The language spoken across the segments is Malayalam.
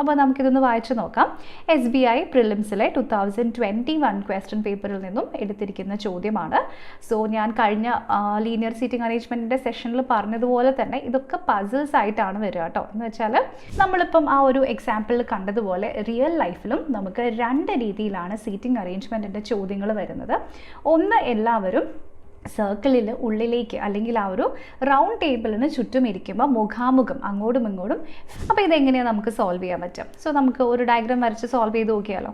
അപ്പോൾ നമുക്കിതൊന്ന് വായിച്ചു നോക്കാം. SBI പ്രിലിംസിലെ 2021 ക്വസ്റ്റ്യൻ പേപ്പറിൽ നിന്നും എടുത്തിരിക്കുന്ന ചോദ്യമാണ്. സോ ഞാൻ കഴിഞ്ഞ ലീനിയർ സീറ്റിംഗ് അറേഞ്ച്മെൻറ്റിൻ്റെ സെഷനിൽ പറഞ്ഞതുപോലെ തന്നെ ഇതൊക്കെ പസിൽസ് ആയിട്ടാണ് വരിക കേട്ടോ. എന്ന് വെച്ചാൽ നമ്മളിപ്പം ആ ഒരു എക്സാമ്പിളിൽ കണ്ടതുപോലെ റിയൽ ലൈഫിലും നമുക്ക് രണ്ട് രീതിയിലാണ് സീറ്റിംഗ് അറേഞ്ച്മെൻറ്റിൻ്റെ ചോദ്യങ്ങൾ വരുന്നത്. ഒന്ന്, എല്ലാവരും സർക്കിളിൽ ഉള്ളിലേക്ക് അല്ലെങ്കിൽ ആ ഒരു റൗണ്ട് ടേബിളിന് ചുറ്റും ഇരിക്കുമ്പോൾ മുഖാമുഖം അങ്ങോട്ടും ഇങ്ങോട്ടും. അപ്പോൾ ഇതെങ്ങനെയാണ് നമുക്ക് സോൾവ് ചെയ്യാൻ പറ്റും? സോ നമുക്ക് ഒരു ഡയഗ്രാം വരച്ച് സോൾവ് ചെയ്ത് നോക്കിയാലോ.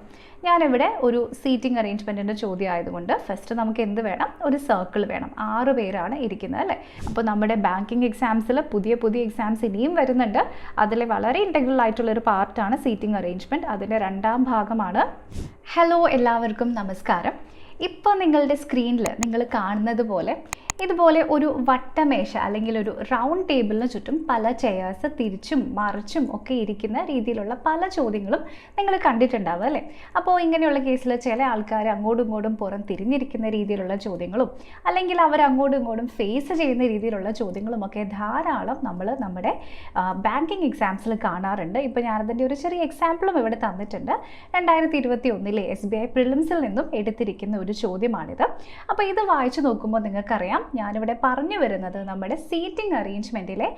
ഞാനിവിടെ ഒരു സീറ്റിംഗ് അറേഞ്ച്മെൻറ്റിൻ്റെ ചോദ്യം ആയതുകൊണ്ട് ഫസ്റ്റ് നമുക്ക് എന്ത് വേണം? ഒരു സർക്കിൾ വേണം. 6 പേരാണ് ഇരിക്കുന്നത് അല്ലേ. അപ്പോൾ നമ്മുടെ ബാങ്കിങ് എക്സാംസിൽ പുതിയ എക്സാംസ് ഇനിയും വരുന്നുണ്ട്. അതിൽ വളരെ ഇൻറ്റഗ്രൽ ആയിട്ടുള്ളൊരു പാർട്ടാണ് സീറ്റിംഗ് അറേഞ്ച്മെൻറ്റ്. അതിൻ്റെ രണ്ടാം ഭാഗമാണ്. ഹലോ, എല്ലാവർക്കും നമസ്കാരം. ഇപ്പോൾ നിങ്ങളുടെ സ്ക്രീനിൽ നിങ്ങൾ കാണുന്നത് പോലെ ഇതുപോലെ ഒരു വട്ടമേശ അല്ലെങ്കിൽ ഒരു റൗണ്ട് ടേബിളിന് ചുറ്റും പല ചെയേഴ്സ് തിരിച്ചും മറിച്ചും ഒക്കെ ഇരിക്കുന്ന രീതിയിലുള്ള പല ചോദ്യങ്ങളും നിങ്ങൾ കണ്ടിട്ടുണ്ടാവും അല്ലേ. അപ്പോൾ ഇങ്ങനെയുള്ള കേസിൽ ചില ആൾക്കാർ അങ്ങോട്ടും ഇങ്ങോട്ടും പുറം തിരിഞ്ഞിരിക്കുന്ന രീതിയിലുള്ള ചോദ്യങ്ങളും അല്ലെങ്കിൽ അവർ അങ്ങോട്ടും ഇങ്ങോട്ടും ഫേസ് ചെയ്യുന്ന രീതിയിലുള്ള ചോദ്യങ്ങളും ഒക്കെ ധാരാളം നമ്മൾ നമ്മുടെ ബാങ്കിങ് എക്സാംസിൽ കാണാറുണ്ട്. ഇപ്പോൾ ഞാനതിൻ്റെ ഒരു ചെറിയ എക്സാമ്പിളും ഇവിടെ തന്നിട്ടുണ്ട്. 2021 SBI പ്രിലിംസിൽ നിന്നും എടുത്തിരിക്കുന്ന ഒരു ചോദ്യമാണിത്. അപ്പോൾ ഇത് വായിച്ചു നോക്കുമ്പോൾ നിങ്ങൾക്കറിയാം ഞാനിവിടെ പറഞ്ഞു വരുന്നത് നമ്മുടെ സീറ്റിംഗ് അറേഞ്ച്മെൻറ്റിലെ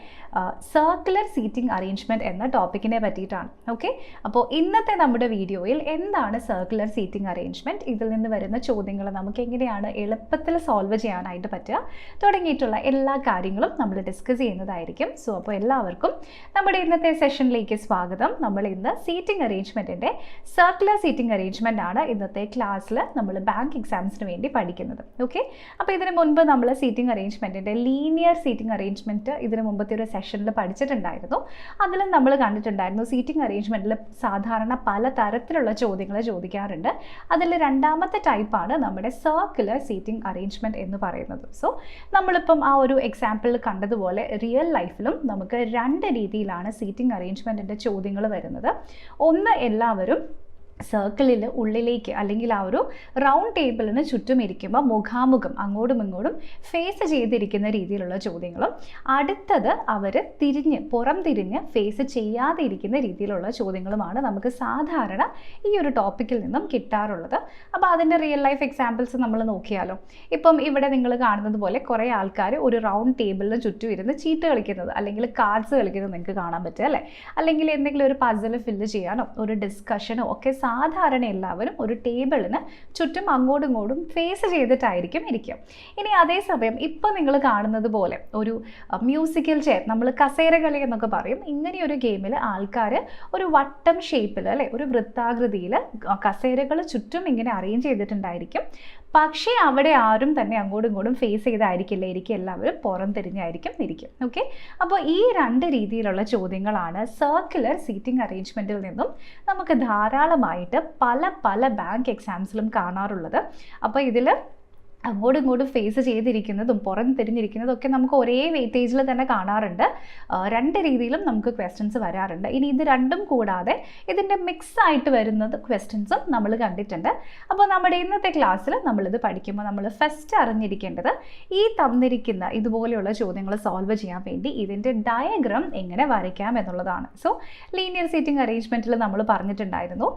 സർക്കുലർ സീറ്റിംഗ് അറേഞ്ച്മെൻറ്റ് എന്ന ടോപ്പിക്കിനെ പറ്റിയിട്ടാണ്. ഓക്കെ, അപ്പോൾ ഇന്നത്തെ നമ്മുടെ വീഡിയോയിൽ എന്താണ് സർക്കുലർ സീറ്റിംഗ് അറേഞ്ച്മെൻറ്റ്, ഇതിൽ നിന്ന് വരുന്ന ചോദ്യങ്ങൾ നമുക്ക് എങ്ങനെയാണ് എളുപ്പത്തിൽ സോൾവ് ചെയ്യാനായിട്ട് പറ്റുക തുടങ്ങിയിട്ടുള്ള എല്ലാ കാര്യങ്ങളും നമ്മൾ ഡിസ്കസ് ചെയ്യുന്നതായിരിക്കും. സോ അപ്പോൾ എല്ലാവർക്കും നമ്മുടെ ഇന്നത്തെ സെഷനിലേക്ക് സ്വാഗതം. നമ്മൾ ഇന്ന് സീറ്റിംഗ് അറേഞ്ച്മെൻറ്റിൻ്റെ സർക്കുലർ സീറ്റിംഗ് അറേഞ്ച്മെൻ്റ് ആണ് ഇന്നത്തെ ക്ലാസ്സിൽ നമ്മൾ ബാങ്ക് എക്സാംസിന് വേണ്ടി പഠിക്കുന്നത്. ഓക്കെ, അപ്പോൾ ഇതിന് മുൻപ് നമ്മൾ സീറ്റിംഗ് അറേഞ്ച്മെൻറ്റിൻ്റെ ലീനിയർ സീറ്റിംഗ് അറേഞ്ച്മെൻറ്റ് ഇതിന് മുമ്പത്തെ ഒരു സെഷനിൽ പഠിച്ചിട്ടുണ്ടായിരുന്നു. അതിലും നമ്മൾ കണ്ടിട്ടുണ്ടായിരുന്നു സീറ്റിംഗ് അറേഞ്ച്മെൻറ്റിൽ സാധാരണ പല തരത്തിലുള്ള ചോദ്യങ്ങൾ ചോദിക്കാറുണ്ട്. അതിൽ രണ്ടാമത്തെ ടൈപ്പാണ് നമ്മുടെ സർക്കുലർ സീറ്റിംഗ് അറേഞ്ച്മെൻറ്റ് എന്ന് പറയുന്നത്. സോ നമ്മളിപ്പം ആ ഒരു എക്സാമ്പിളിൽ കണ്ടതുപോലെ റിയൽ ലൈഫിലും നമുക്ക് രണ്ട് രീതിയിലാണ് സീറ്റിംഗ് അറേഞ്ച്മെൻറ്റിൻ്റെ ചോദ്യങ്ങൾ വരുന്നത്. ഒന്ന്, എല്ലാവരും സർക്കിളിൽ ഉള്ളിലേക്ക് അല്ലെങ്കിൽ ആ ഒരു റൗണ്ട് ടേബിളിന് ചുറ്റും ഇരിക്കുമ്പോൾ മുഖാമുഖം അങ്ങോട്ടും ഇങ്ങോട്ടും ഫേസ് ചെയ്തിരിക്കുന്ന രീതിയിലുള്ള ചോദ്യങ്ങളും, അടുത്തത് അവർ പുറം തിരിഞ്ഞ് ഫേസ് ചെയ്യാതെ ഇരിക്കുന്ന രീതിയിലുള്ള ചോദ്യങ്ങളുമാണ് നമുക്ക് സാധാരണ ഈ ഒരു ടോപ്പിക്കിൽ നിന്നും കിട്ടാറുള്ളത്. അപ്പോൾ അതിൻ്റെ റിയൽ ലൈഫ് എക്സാമ്പിൾസ് നമ്മൾ നോക്കിയാലോ. ഇപ്പം ഇവിടെ നിങ്ങൾ കാണുന്നത് പോലെ കുറേ ആൾക്കാർ ഒരു റൗണ്ട് ടേബിളിന് ചുറ്റും ഇരുന്ന് ചീട്ട് കളിക്കുന്നത് അല്ലെങ്കിൽ കാർഡ്സ് കളിക്കുന്നത് നിങ്ങൾക്ക് കാണാൻ പറ്റുക അല്ലേ. അല്ലെങ്കിൽ എന്തെങ്കിലും ഒരു പസിൽ ഫില്ല് ചെയ്യാനോ ഒരു ഡിസ്കഷനോ ഒക്കെ സാധാരണ എല്ലാവരും ഒരു ടേബിളിന് ചുറ്റും അങ്ങോട്ടും ഇങ്ങോട്ടും ഫേസ് ചെയ്തിട്ടായിരിക്കും ഇരിക്കുക. ഇനി അതേസമയം ഇപ്പോൾ നിങ്ങൾ കാണുന്നത് പോലെ ഒരു മ്യൂസിക്കൽ ചെയർ, നമ്മൾ കസേര കളി എന്നൊക്കെ പറയും, ഇങ്ങനെയൊരു ഗെയിമിൽ ആൾക്കാർ ഒരു വട്ടം ഷേപ്പിൽ അല്ലെ ഒരു വൃത്താകൃതിയിൽ കസേരകൾ ചുറ്റും ഇങ്ങനെ അറേഞ്ച് ചെയ്തിട്ടുണ്ടായിരിക്കും. പക്ഷേ അവിടെ ആരും തന്നെ അങ്ങോട്ടും ഇങ്ങോട്ടും ഫേസ് ചെയ്തായിരിക്കില്ല ഇരിക്കുക, എല്ലാവരും പുറം തിരിഞ്ഞായിരിക്കും ഇരിക്കും. ഓക്കെ, അപ്പോൾ ഈ രണ്ട് രീതിയിലുള്ള ചോദ്യങ്ങളാണ് സർക്കുലർ സീറ്റിംഗ് അറേഞ്ച്മെൻറ്റിൽ നിന്നും നമുക്ക് ധാരാളമായിട്ട് പല ബാങ്ക് എക്സാംസിലും കാണാറുള്ളത്. അപ്പോൾ ഇതിൽ അങ്ങോട്ടും ഇങ്ങോട്ടും ഫേസ് ചെയ്തിരിക്കുന്നതും പുറം തിരിഞ്ഞിരിക്കുന്നതും ഒക്കെ നമുക്ക് ഒരേ വെയിറ്റേജിൽ തന്നെ കാണാറുണ്ട്. രണ്ട് രീതിയിലും നമുക്ക് ക്വസ്റ്റ്യൻസ് വരാറുണ്ട്. ഇനി ഇത് രണ്ടും കൂടാതെ ഇതിൻ്റെ മിക്സ് ആയിട്ട് വരുന്നത് ക്വസ്റ്റ്യൻസും നമ്മൾ കണ്ടിട്ടുണ്ട്. അപ്പോൾ നമ്മുടെ ഇന്നത്തെ ക്ലാസ്സിൽ നമ്മളിത് പഠിക്കുമ്പോൾ നമ്മൾ ഫസ്റ്റ് അറിഞ്ഞിരിക്കേണ്ടത് ഈ തന്നിരിക്കുന്ന ഇതുപോലെയുള്ള ചോദ്യങ്ങൾ സോൾവ് ചെയ്യാൻ വേണ്ടി ഇതിൻ്റെ ഡയഗ്രാം എങ്ങനെ വരയ്ക്കാം എന്നുള്ളതാണ്. സോ ലീനിയർ സീറ്റിംഗ് അറേഞ്ച്മെൻറ്റിൽ നമ്മൾ പറഞ്ഞിട്ടുണ്ടായിരുന്നു,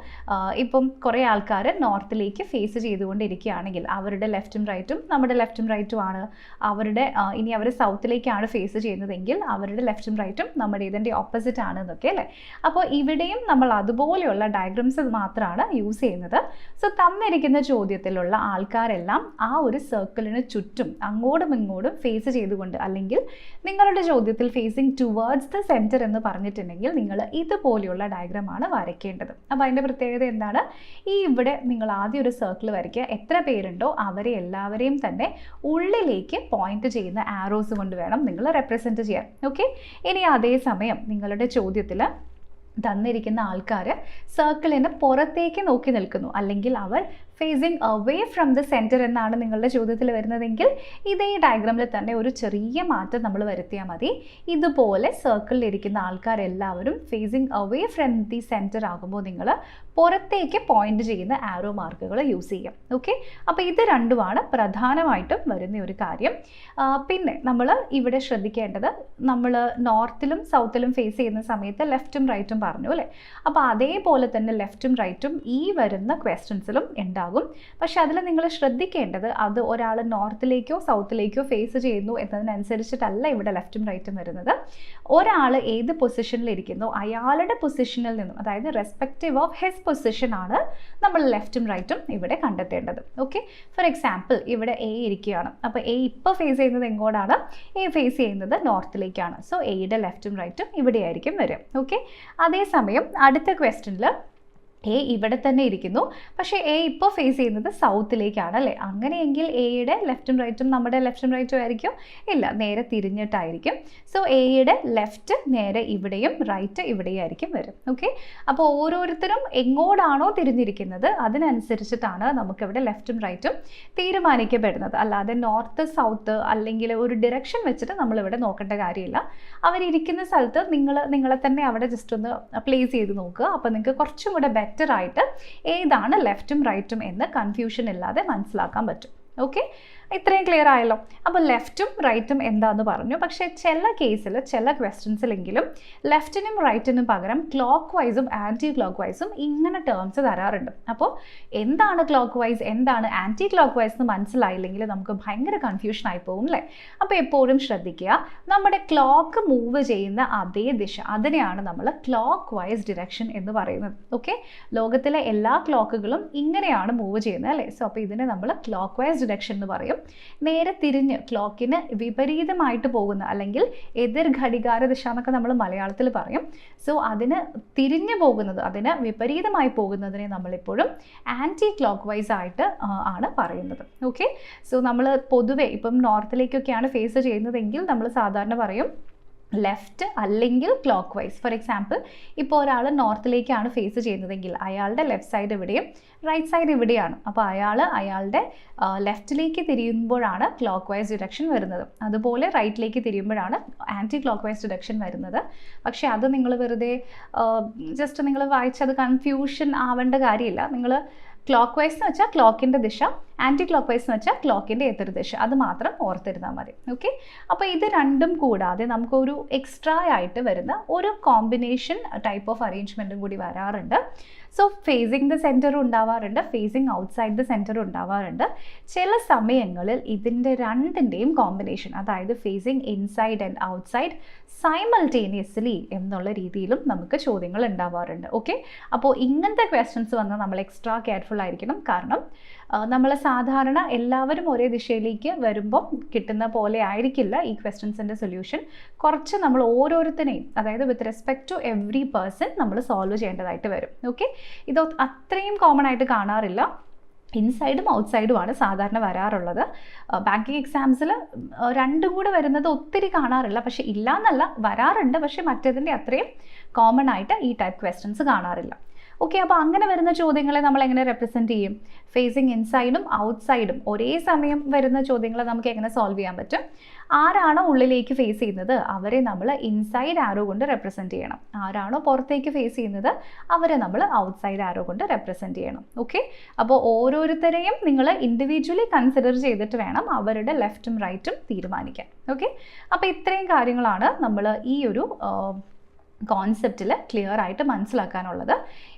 ഇപ്പം കുറേ ആൾക്കാർ നോർത്തിലേക്ക് ഫേസ് ചെയ്തുകൊണ്ടിരിക്കുകയാണെങ്കിൽ അവരുടെ ലെഫ്റ്റും റൈറ്റും നമ്മുടെ ലെഫ്റ്റും റൈറ്റും ആണ്. അവരുടെ ഇനി അവർ സൗത്തിലേക്കാണ് ഫേസ് ചെയ്യുന്നതെങ്കിൽ അവരുടെ ലെഫ്റ്റും റൈറ്റും നമ്മുടെ ഇതിൻ്റെ ഓപ്പോസിറ്റ് ആണ് എന്നൊക്കെ അല്ലേ. അപ്പോൾ ഇവിടെയും നമ്മൾ അതുപോലെയുള്ള ഡയഗ്രാംസ് മാത്രമാണ് യൂസ് ചെയ്യുന്നത്. സോ തന്നിരിക്കുന്ന ചോദ്യത്തിലുള്ള ആൾക്കാരെല്ലാം ആ ഒരു സർക്കിളിന് ചുറ്റും അങ്ങോട്ടും ഇങ്ങോട്ടും ഫേസ് ചെയ്തുകൊണ്ട്, അല്ലെങ്കിൽ നിങ്ങളുടെ ചോദ്യത്തിൽ ഫേസിങ് ടുവേർഡ്സ് ദ സെൻറ്റർ എന്ന് പറഞ്ഞിട്ടുണ്ടെങ്കിൽ നിങ്ങൾ ഇതുപോലെയുള്ള ഡയഗ്രാമാണ് വരയ്ക്കേണ്ടത്. അപ്പോൾ അതിൻ്റെ പ്രത്യേകത എന്താണ്? ഇവിടെ നിങ്ങൾ ആദ്യം ഒരു സർക്കിൾ വരയ്ക്കുക. എത്ര പേരുണ്ടോ അവരെ എല്ലാവരെയും തന്നെ ഉള്ളിലേക്ക് പോയിന്റ് ചെയ്യുന്ന ആരോസ് കൊണ്ട് വേണം നിങ്ങൾ റെപ്രസെൻറ്റ് ചെയ്യാൻ. ഓക്കെ, ഇനി അതേസമയം നിങ്ങളുടെ ചോദ്യത്തിൽ തന്നിരിക്കുന്ന ആൾക്കാർ സർക്കിളിന് പുറത്തേക്ക് നോക്കി നിൽക്കുന്നു, അല്ലെങ്കിൽ അവർ facing away from the centre എന്നാണ് നിങ്ങളുടെ ചോദ്യത്തിൽ വരുന്നതെങ്കിൽ ഇതേ ഡയഗ്രാമിൽ തന്നെ ഒരു ചെറിയ മാറ്റം നമ്മൾ വരുത്തിയാൽ മതി. ഇതുപോലെ സർക്കിളിലിരിക്കുന്ന ആൾക്കാരെല്ലാവരും facing away from the centre ആകുമ്പോൾ നിങ്ങൾ പുറത്തേക്ക് പോയിന്റ് ചെയ്യുന്ന ആരോ മാർക്കുകൾ യൂസ് ചെയ്യാം. ഓക്കെ, അപ്പോൾ ഇത് രണ്ടുമാണ് പ്രധാനമായിട്ടും വരുന്ന ഒരു കാര്യം. പിന്നെ നമ്മൾ ഇവിടെ ശ്രദ്ധിക്കേണ്ടത്, നമ്മൾ നോർത്തിലും സൗത്തിലും ഫേസ് ചെയ്യുന്ന സമയത്ത് ലെഫ്റ്റും റൈറ്റും പറഞ്ഞു അല്ലേ. അപ്പോൾ അതേപോലെ തന്നെ ലെഫ്റ്റും റൈറ്റും ഈ വരുന്ന ക്വസ്റ്റ്യൻസിലും ഉണ്ടാകും. പക്ഷെ അതിൽ നിങ്ങൾ ശ്രദ്ധിക്കേണ്ടത്, അത് ഒരാൾ നോർത്തിലേക്കോ സൗത്തിലേക്കോ ഫേസ് ചെയ്യുന്നു എന്നതിനനുസരിച്ചിട്ടല്ല ഇവിടെ ലെഫ്റ്റും റൈറ്റും വരുന്നത്. ഒരാൾ ഏത് പൊസിഷനിലിരിക്കുന്നു അയാളുടെ പൊസിഷനിൽ നിന്നും, അതായത് റെസ്പെക്റ്റീവ് ഓഫ് ഹിസ് പൊസിഷൻ ആണ് നമ്മൾ ലെഫ്റ്റും റൈറ്റും ഇവിടെ കണ്ടെത്തേണ്ടത്. ഓക്കെ, ഫോർ എക്സാമ്പിൾ ഇവിടെ എ ഇരിക്കുകയാണ്. അപ്പോൾ എ ഇപ്പോൾ ഫേസ് ചെയ്യുന്നത് എങ്ങോട്ടാണ്? എ ഫേസ് ചെയ്യുന്നത് നോർത്തിലേക്കാണ്. സോ എയുടെ ലെഫ്റ്റും റൈറ്റും ഇവിടെയായിരിക്കും വരിക. ഓക്കെ, അതേസമയം അടുത്ത ക്വസ്റ്റ്യനിൽ എ ഇവിടെ തന്നെ ഇരിക്കുന്നു, പക്ഷേ എ ഇപ്പോൾ ഫേസ് ചെയ്യുന്നത് സൗത്തിലേക്കാണ് അല്ലേ. അങ്ങനെയെങ്കിൽ എയുടെ ലെഫ്റ്റും റൈറ്റും നമ്മുടെ ലെഫ്റ്റും റൈറ്റും ആയിരിക്കും? ഇല്ല, നേരെ തിരിഞ്ഞിട്ടായിരിക്കും. സോ എയുടെ ലെഫ്റ്റ് നേരെ ഇവിടെയും റൈറ്റ് ഇവിടെയായിരിക്കും വരും. ഓക്കെ, അപ്പോൾ ഓരോരുത്തരും എങ്ങോട്ടാണോ തിരിഞ്ഞിരിക്കുന്നത് അതിനനുസരിച്ചിട്ടാണ് നമുക്കിവിടെ ലെഫ്റ്റും റൈറ്റും തീരുമാനിക്കപ്പെടുന്നത്. അല്ലാതെ നോർത്ത് സൗത്ത് അല്ലെങ്കിൽ ഒരു ഡിറക്ഷൻ വെച്ചിട്ട് നമ്മളിവിടെ നോക്കേണ്ട കാര്യമില്ല. അവരിയ്ക്കുന്ന സ്ഥലത്ത് നിങ്ങളെ തന്നെ അവിടെ ജസ്റ്റ് ഒന്ന് പ്ലേസ് ചെയ്ത് നോക്കുക. അപ്പോൾ നിങ്ങൾക്ക് കുറച്ചും കൂടെ ബെറ്ററായിട്ട് ഏതാണ് ലെഫ്റ്റും റൈറ്റും എന്ന് കൺഫ്യൂഷൻ ഇല്ലാതെ മനസ്സിലാക്കാൻ പറ്റും. ഓക്കെ, ഇത്രയും ക്ലിയർ ആയല്ലോ. അപ്പോൾ ലെഫ്റ്റും റൈറ്റും എന്താണെന്ന് പറഞ്ഞു. പക്ഷേ ചില കേസിൽ ചില ക്വസ്റ്റ്യൻസിലെങ്കിലും ലെഫ്റ്റിനും റൈറ്റിനും പകരം ക്ലോക്ക് വൈസും ആൻറ്റി ക്ലോക്ക് വൈസും ഇങ്ങനെ ടേംസ് തരാറുണ്ട്. അപ്പോൾ എന്താണ് ക്ലോക്ക് വൈസ്, എന്താണ് ആൻറ്റി ക്ലോക്ക് വൈസ് എന്ന് മനസ്സിലായില്ലെങ്കിൽ നമുക്ക് ഭയങ്കര കൺഫ്യൂഷൻ ആയി പോകും അല്ലേ. അപ്പോൾ എപ്പോഴും ശ്രദ്ധിക്കുക, നമ്മുടെ ക്ലോക്ക് മൂവ് ചെയ്യുന്ന അതേ ദിശ, അതിനെയാണ് നമ്മൾ ക്ലോക്ക് വൈസ് ഡിറക്ഷൻ എന്ന് പറയുന്നത്. ഓക്കെ, ലോകത്തിലെ എല്ലാ ക്ലോക്കുകളും ഇങ്ങനെയാണ് മൂവ് ചെയ്യുന്നത് അല്ലേ. സോ അപ്പോൾ ഇതിനെ നമ്മൾ ക്ലോക്ക് വൈസ് ഡിറക്ഷൻ എന്ന് പറയും. നേരെ തിരിഞ്ഞ് ക്ലോക്കിന് വിപരീതമായിട്ട് പോകുന്ന അല്ലെങ്കിൽ എതിർ ഘടികാര ദിശ എന്നൊക്കെ നമ്മൾ മലയാളത്തിൽ പറയും. സോ അതിന് തിരിഞ്ഞു പോകുന്നത്, അതിന് വിപരീതമായി പോകുന്നതിനെ നമ്മളെപ്പോഴും ആൻറ്റി ക്ലോക്ക് വൈസ് ആയിട്ട് ആണ് പറയുന്നത്. ഓക്കെ, സോ നമ്മൾ പൊതുവെ ഇപ്പം നോർത്തിലേക്കൊക്കെയാണ് ഫേസ് ചെയ്യുന്നതെങ്കിൽ നമ്മൾ സാധാരണ പറയും ലെഫ്റ്റ് അല്ലെങ്കിൽ ക്ലോക്ക് വൈസ്. ഫോർ എക്സാമ്പിൾ, ഇപ്പോൾ ഒരാൾ നോർത്തിലേക്കാണ് ഫേസ് ചെയ്യുന്നതെങ്കിൽ അയാളുടെ ലെഫ്റ്റ് സൈഡ് ഇവിടെയും റൈറ്റ് സൈഡ് ഇവിടെയാണ്. അപ്പോൾ അയാളുടെ ലെഫ്റ്റിലേക്ക് തിരിയുമ്പോഴാണ് ക്ലോക്ക് വൈസ് ഡിറക്ഷൻ വരുന്നത്. അതുപോലെ റൈറ്റിലേക്ക് തിരിയുമ്പോഴാണ് ആൻറ്റി ക്ലോക്ക് വൈസ് ഡിറക്ഷൻ വരുന്നത്. പക്ഷേ അത് നിങ്ങൾ വെറുതെ ജസ്റ്റ് നിങ്ങൾ വായിച്ചത് കൺഫ്യൂഷൻ ആവേണ്ട കാര്യമില്ല. നിങ്ങൾ ക്ലോക്ക് വൈസ് എന്ന് വെച്ചാൽ ക്ലോക്കിൻ്റെ ദിശ, ആൻറ്റി ക്ലോക്ക് വൈസ് എന്ന് വെച്ചാൽ ക്ലോക്കിൻ്റെ എതിർ ദിശ, അത് മാത്രം ഓർത്തിരുന്നാൽ മതി. ഓക്കെ, അപ്പോൾ ഇത് രണ്ടും കൂടാതെ നമുക്കൊരു എക്സ്ട്രാ ആയിട്ട് വരുന്ന ഒരു കോമ്പിനേഷൻ ടൈപ്പ് ഓഫ് അറേഞ്ച്മെൻറ്റും കൂടി വരാറുണ്ട്. സോ ഫേസിങ് ദ സെൻറ്റർ ഉണ്ടാവാറുണ്ട്, ഫേസിങ് ഔട്ട്സൈഡ് ദ സെൻറ്റർ ഉണ്ടാവാറുണ്ട്. ചില സമയങ്ങളിൽ ഇതിൻ്റെ രണ്ടിൻ്റെയും കോമ്പിനേഷൻ, അതായത് facing inside and outside simultaneously എന്നുള്ള രീതിയിലും നമുക്ക് ചോദ്യങ്ങൾ ഉണ്ടാവാറുണ്ട്. ഓക്കെ, അപ്പോൾ ഇങ്ങനത്തെ ക്വസ്റ്റ്യൻസ് വന്നാൽ നമ്മൾ എക്സ്ട്രാ കെയർഫുൾ ആയിരിക്കണം. കാരണം നമ്മൾ സാധാരണ എല്ലാവരും ഒരേ ദിശയിലേക്ക് വരുമ്പോൾ കിട്ടുന്ന പോലെ ആയിരിക്കില്ല ഈ ക്വസ്റ്റ്യൻസിൻ്റെ സൊല്യൂഷൻ. കുറച്ച് നമ്മൾ ഓരോരുത്തരെയും, അതായത് with respect to every person നമ്മൾ സോൾവ് ചെയ്യേണ്ടതായിട്ട് വരും. ഓക്കെ, ഇത് അത്രയും കോമൺ ആയിട്ട് കാണാറില്ല. ഇൻസൈഡും ഔട്ട്സൈഡുമാണ് സാധാരണ വരാറുള്ളത്. ബാങ്കിങ് എക്സാംസിൽ രണ്ടും കൂടെ വരുന്നത് ഒത്തിരി കാണാറില്ല. പക്ഷേ ഇല്ല എന്നല്ല, വരാറുണ്ട്. പക്ഷേ മറ്റേതിൻ്റെ അത്രയും കോമൺ ആയിട്ട് ഈ ടൈപ്പ് ക്വസ്റ്റ്യൻസ് കാണാറില്ല. ഓക്കെ, അപ്പോൾ അങ്ങനെ വരുന്ന ചോദ്യങ്ങളെ നമ്മൾ എങ്ങനെ റെപ്രസെൻറ്റ് ചെയ്യും? ഫേസിങ് ഇൻസൈഡും ഔട്ട്സൈഡും ഒരേ സമയം വരുന്ന ചോദ്യങ്ങളെ നമുക്ക് എങ്ങനെ സോൾവ് ചെയ്യാൻ പറ്റും? ആരാണോ ഉള്ളിലേക്ക് ഫേസ് ചെയ്യുന്നത് അവരെ നമ്മൾ ഇൻസൈഡ് ആരോ കൊണ്ട് റെപ്രസെൻറ്റ് ചെയ്യണം. ആരാണോ പുറത്തേക്ക് ഫേസ് ചെയ്യുന്നത് അവരെ നമ്മൾ ഔട്ട്സൈഡ് ആരോ കൊണ്ട് റെപ്രസെൻറ്റ് ചെയ്യണം. ഓക്കെ, അപ്പോൾ ഓരോരുത്തരെയും നിങ്ങൾ ഇൻഡിവിജ്വലി കൺസിഡർ ചെയ്തിട്ട് വേണം അവരുടെ ലെഫ്റ്റും റൈറ്റും തീരുമാനിക്കാൻ. ഓക്കെ, അപ്പോൾ ഇത്രയും കാര്യങ്ങളാണ് നമ്മൾ ഈ ഒരു കോൺസെപ്റ്റിൽ ക്ലിയർ ആയിട്ട് മനസ്സിലാക്കാനുള്ളത്.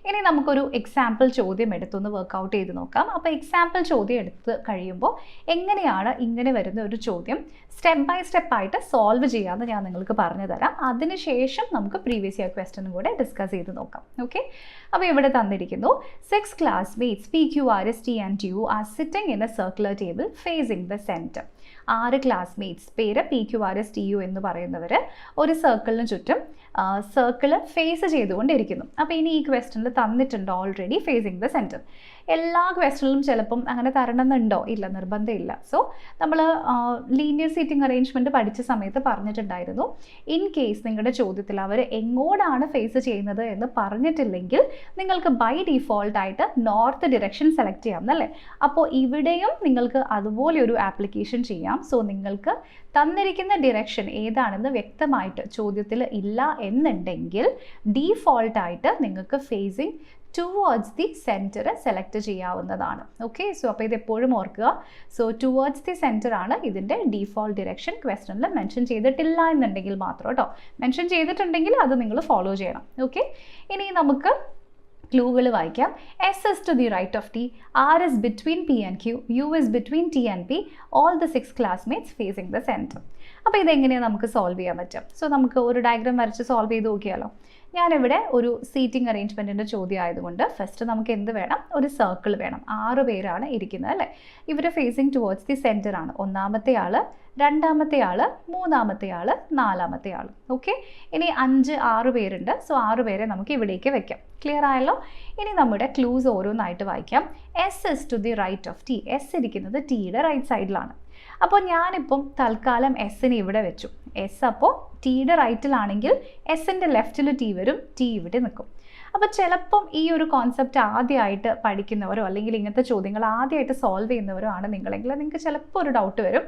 ഇനി നമുക്കൊരു എക്സാമ്പിൾ ചോദ്യം എടുത്തൊന്ന് വർക്കൗട്ട് ചെയ്ത് നോക്കാം. അപ്പോൾ എക്സാമ്പിൾ ചോദ്യം എടുത്ത് കഴിയുമ്പോൾ എങ്ങനെയാണ് ഇങ്ങനെ വരുന്ന ഒരു ചോദ്യം സ്റ്റെപ്പ് ബൈ സ്റ്റെപ്പായിട്ട് സോൾവ് ചെയ്യാമെന്ന് ഞാൻ നിങ്ങൾക്ക് പറഞ്ഞു തരാം. അതിനുശേഷം നമുക്ക് പ്രീവിയസ് ഇയർ ക്വസ്റ്റ്യനും കൂടെ ഡിസ്കസ് ചെയ്ത് നോക്കാം. ഓക്കെ, അപ്പോൾ ഇവിടെ തന്നിരിക്കുന്നു 6 classmates PQRST and U are sitting in a circular table facing the center. 6 classmates, പേര് PQRSTU എന്ന് പറയുന്നവർ ഒരു സർക്കിളിന് ചുറ്റും സർക്കിള് ഫേസ് ചെയ്തുകൊണ്ടിരിക്കുന്നു. അപ്പോൾ ഇനി ഈ ക്വസ്റ്റനിൽ തന്നിട്ടുണ്ട് ഓൾറെഡി ഫേസിങ് ദ സെൻറ്റർ. എല്ലാ ക്വസ്റ്റനിലും ചിലപ്പം അങ്ങനെ തരണമെന്നുണ്ടോ? ഇല്ല, നിർബന്ധമില്ല. സോ നമ്മൾ ലീനിയർ സീറ്റിംഗ് അറേഞ്ച്മെൻറ്റ് പഠിച്ച സമയത്ത് പറഞ്ഞിട്ടുണ്ടായിരുന്നു, ഇൻ കേസ് നിങ്ങളുടെ ചോദ്യത്തിൽ അവർ എങ്ങോട്ടാണ് ഫേസ് ചെയ്യുന്നത് എന്ന് പറഞ്ഞിട്ടില്ലെങ്കിൽ നിങ്ങൾക്ക് ബൈ ഡിഫോൾട്ടായിട്ട് നോർത്ത് ഡിറക്ഷൻ സെലക്ട് ചെയ്യാം എന്നല്ലേ. അപ്പോൾ ഇവിടെയും നിങ്ങൾക്ക് അതുപോലെ ഒരു ആപ്ലിക്കേഷൻ ചെയ്യാം. സോ നിങ്ങൾക്ക് തന്നിരിക്കുന്ന ഡിറക്ഷൻ ഏതാണെന്ന് വ്യക്തമായിട്ട് ചോദ്യത്തിൽ ഇല്ല എന്നുണ്ടെങ്കിൽ ഡീഫോൾട്ടായിട്ട് നിങ്ങൾക്ക് facing towards the centre select ചെയ്യാവുന്നതാണ്. ഓക്കെ, സോ അപ്പോൾ ഇത് എപ്പോഴും ഓർക്കുക. സോ ടുവേർഡ്സ് ദി സെൻറ്റർ ആണ് ഇതിൻ്റെ ഡീഫോൾട്ട് ഡിറക്ഷൻ. ക്വസ്റ്റനിൽ മെൻഷൻ ചെയ്തിട്ടില്ല എന്നുണ്ടെങ്കിൽ മാത്രം കേട്ടോ. മെൻഷൻ ചെയ്തിട്ടുണ്ടെങ്കിൽ അത് നിങ്ങൾ ഫോളോ ചെയ്യണം. ഓക്കെ, ഇനി നമുക്ക് ക്ലൂകൾ വായിക്കാം. S is to the right of T, R is between P and Q, U is between T and P, all the 6 classmates facing the centre. അപ്പോൾ ഇതെങ്ങനെയാണ് നമുക്ക് സോൾവ് ചെയ്യാൻ പറ്റും? സോ നമുക്ക് ഒരു ഡയഗ്രാം വരച്ച് സോൾവ് ചെയ്ത് നോക്കിയാലോ. ഞാനിവിടെ ഒരു സീറ്റിംഗ് അറേഞ്ച്മെൻറ്റിൻ്റെ ചോദ്യം ആയതുകൊണ്ട് ഫസ്റ്റ് നമുക്ക് എന്ത് വേണം? ഒരു സർക്കിൾ വേണം. 6 പേരാണ് ഇരിക്കുന്നത് അല്ലേ. ഇവർ ഫേസിങ് ടുവേർഡ്സ് ദി സെൻറ്റർ ആണ്. ഒന്നാമത്തെ ആൾ, രണ്ടാമത്തെ ആൾ, മൂന്നാമത്തെ ആൾ, നാലാമത്തെ ആൾ. ഓക്കെ, ഇനി 6 പേരുണ്ട്. സോ 6 പേരെ നമുക്ക് ഇവിടേക്ക് വെക്കാം. ക്ലിയർ ആയല്ലോ. ഇനി നമ്മുടെ ക്ലൂസ് ഓരോന്നായിട്ട് വായിക്കാം. S is to the right of T, S ഇരിക്കുന്നത് ടിയുടെ റൈറ്റ് സൈഡിലാണ്. അപ്പോൾ ഞാനിപ്പം തൽക്കാലം എസ്സിനെ ഇവിടെ വെച്ചു. എസ് അപ്പോൾ ടിയുടെ റൈറ്റിലാണെങ്കിൽ എസിൻ്റെ ലെഫ്റ്റിൽ ടി വരും, ടി ഇവിടെ നിൽക്കും. അപ്പോൾ ചിലപ്പം ഈ ഒരു കോൺസെപ്റ്റ് ആദ്യമായിട്ട് പഠിക്കുന്നവരോ അല്ലെങ്കിൽ ഇങ്ങനത്തെ ചോദ്യങ്ങൾ ആദ്യമായിട്ട് സോൾവ് ചെയ്യുന്നവരോ ആണ് നിങ്ങളെങ്കിൽ നിങ്ങൾക്ക് ചിലപ്പോൾ ഒരു ഡൗട്ട് വരും,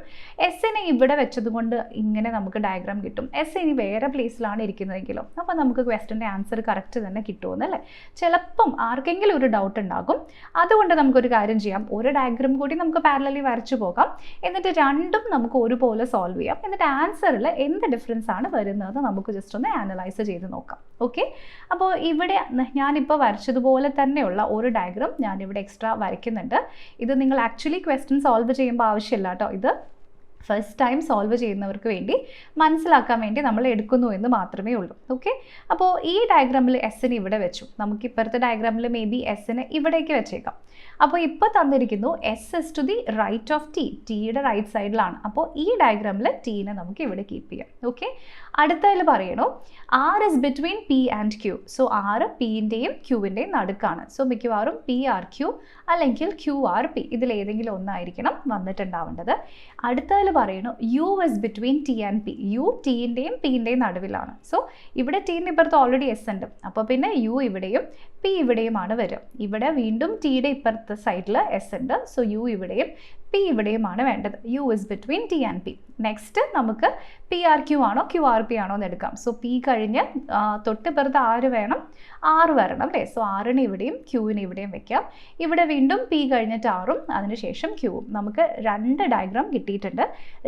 എസ്സിനെ ഇവിടെ വെച്ചതുകൊണ്ട് ഇങ്ങനെ നമുക്ക് ഡയഗ്രാം കിട്ടും, എസ് ഇനി വേറെ പ്ലേസിലാണ് ഇരിക്കുന്നതെങ്കിലോ അപ്പോൾ നമുക്ക് ക്വസ്റ്റ്യൻ്റെ ആൻസർ കറക്റ്റ് തന്നെ കിട്ടുമെന്നല്ലേ. ചിലപ്പം ആർക്കെങ്കിലും ഒരു ഡൗട്ട് ഉണ്ടാകും. അതുകൊണ്ട് നമുക്കൊരു കാര്യം ചെയ്യാം, ഒരു ഡയഗ്രാം കൂടി നമുക്ക് പാരലലി വരച്ചു പോകാം. എന്നിട്ട് രണ്ടും നമുക്ക് ഒരുപോലെ സോൾവ് ചെയ്യാം. എന്നിട്ട് ആൻസറിൽ എന്ത് ഡിഫറൻസ് ആണ് വരുന്നത് നമുക്ക് ജസ്റ്റ് ഒന്ന് ആനലൈസ് ചെയ്ത് നോക്കാം. ഓക്കെ, അപ്പോൾ ഇവിടെ ഞാനിപ്പോൾ വരച്ചതുപോലെ തന്നെയുള്ള ഒരു ഡയഗ്രാം ഞാനിവിടെ എക്സ്ട്രാ വരയ്ക്കുന്നുണ്ട്. ഇത് നിങ്ങൾ ആക്ച്വലി ക്വസ്റ്റ്യൻ സോൾവ് ചെയ്യുമ്പോൾ ആവശ്യമില്ല കേട്ടോ. ഇത് ഫസ്റ്റ് ടൈം സോൾവ് ചെയ്യുന്നവർക്ക് വേണ്ടി മനസ്സിലാക്കാൻ വേണ്ടി നമ്മൾ എടുക്കുന്നു എന്ന് മാത്രമേ ഉള്ളൂ. ഓക്കെ, അപ്പോൾ ഈ ഡയഗ്രാമിൽ എസ്സിന് ഇവിടെ വെച്ചു. നമുക്ക് ഇപ്പോഴത്തെ ഡയഗ്രാമിൽ മേ ബി എസ്സിന് ഇവിടേക്ക് വെച്ചേക്കാം. അപ്പോൾ ഇപ്പോൾ തന്നിരിക്കുന്നു S is to the right of T, ടിയുടെ റൈറ്റ് സൈഡിലാണ്. അപ്പോൾ ഈ ഡയഗ്രാമിൽ ടീനെ നമുക്ക് ഇവിടെ കീപ്പ് ചെയ്യാം. ഓക്കെ, അടുത്തതിൽ പറയണു R is between P and Q. So R പിൻ്റെയും ക്യൂവിൻ്റെയും നടുക്കാണ്. സോ മിക്കവാറും പി ആർ ക്യൂ അല്ലെങ്കിൽ ക്യൂ ആർ പി, ഇതിലേതെങ്കിലും ഒന്നായിരിക്കണം വന്നിട്ടുണ്ടാവേണ്ടത്. അടുത്തതിൽ പറയണു U is between T and P, U ടീൻ്റെയും പിൻ്റെയും നടുവിലാണ്. സോ ഇവിടെ ടീൻ്റെ ഇപ്പുറത്ത് ഓൾറെഡി എസ് ഉണ്ട്. അപ്പോൾ പിന്നെ യു ഇവിടെയും പി ഇവിടെയുമാണ് വരിക. ഇവിടെ വീണ്ടും ടിയുടെ ഇപ്പുറത്തെ സൈഡിൽ എസ് ഉണ്ട്. സോ യു ഇവിടെയും പി ഇവിടെയുമാണ് വേണ്ടത്. U is between T and P. Next നമുക്ക് പി ആർ ക്യൂ ആണോ ക്യൂ ആർ പി ആണോ എന്ന് എടുക്കാം. സോ പി കഴിഞ്ഞ് തൊട്ടിപ്പുറത്ത് ആറ് വേണം, ആറ് വരണം അല്ലേ. സോ ആറിന് ഇവിടെയും ക്യൂവിന് ഇവിടെയും വെക്കാം. ഇവിടെ വീണ്ടും പി കഴിഞ്ഞിട്ട് ആറും അതിനുശേഷം ക്യൂവും. നമുക്ക് 2 ഡയഗ്രാം കിട്ടിയിട്ടുണ്ട്.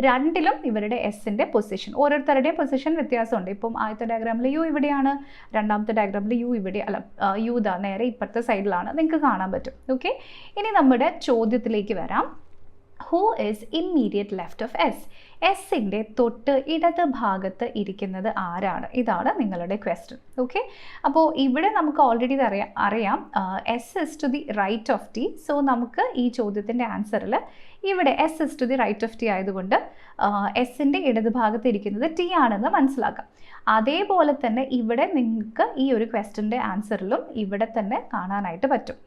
രണ്ടിലും ഇവരുടെ എസിൻ്റെ പൊസിഷൻ, ഓരോരുത്തരുടെയും പൊസിഷൻ വ്യത്യാസമുണ്ട്. ഇപ്പം ആദ്യത്തെ ഡയഗ്രാമിൽ യു ഇവിടെയാണ്, രണ്ടാമത്തെ ഡയഗ്രാമിൽ യു ഇവിടെ അല്ല, യു ദാ നേരെ ഇപ്പുറത്തെ സൈഡിലാണ്, നിങ്ങൾക്ക് കാണാൻ പറ്റും. ഓക്കെ, ഇനി നമ്മുടെ ചോദ്യത്തിലേക്ക് വരാം. Who is immediate left of S, എസിൻ്റെ തൊട്ട് ഇടത് ഭാഗത്ത് ഇരിക്കുന്നത് ആരാണ്? ഇതാണ് നിങ്ങളുടെ ക്വസ്റ്റ്യൻ. ഓക്കെ, അപ്പോൾ ഇവിടെ നമുക്ക് ഓൾറെഡി അറിയാം S is to the right of T. So നമുക്ക് ഈ ചോദ്യത്തിൻ്റെ ആൻസറിൽ ഇവിടെ S is to the right of T ആയതുകൊണ്ട് എസിൻ്റെ ഇടത് ഭാഗത്ത് ഇരിക്കുന്നത് ടി ആണെന്ന് മനസ്സിലാക്കാം. അതേപോലെ തന്നെ ഇവിടെ നിങ്ങൾക്ക് ഈ ഒരു ക്വസ്റ്റ്യൻ്റെ ആൻസറിലും ഇവിടെ തന്നെ കാണാനായിട്ട് പറ്റും.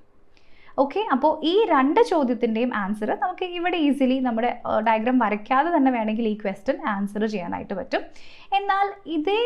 ഓക്കെ, അപ്പോൾ ഈ 2 ചോദ്യത്തിൻ്റെയും ആൻസർ നമുക്ക് ഇവിടെ ഈസിലി നമ്മുടെ ഡയഗ്രാം വരയ്ക്കാതെ തന്നെ വേണമെങ്കിൽ ഈ ക്വസ്റ്റ്യൻ ആൻസർ ചെയ്യാനായിട്ട് പറ്റും. എന്നാൽ ഇതേ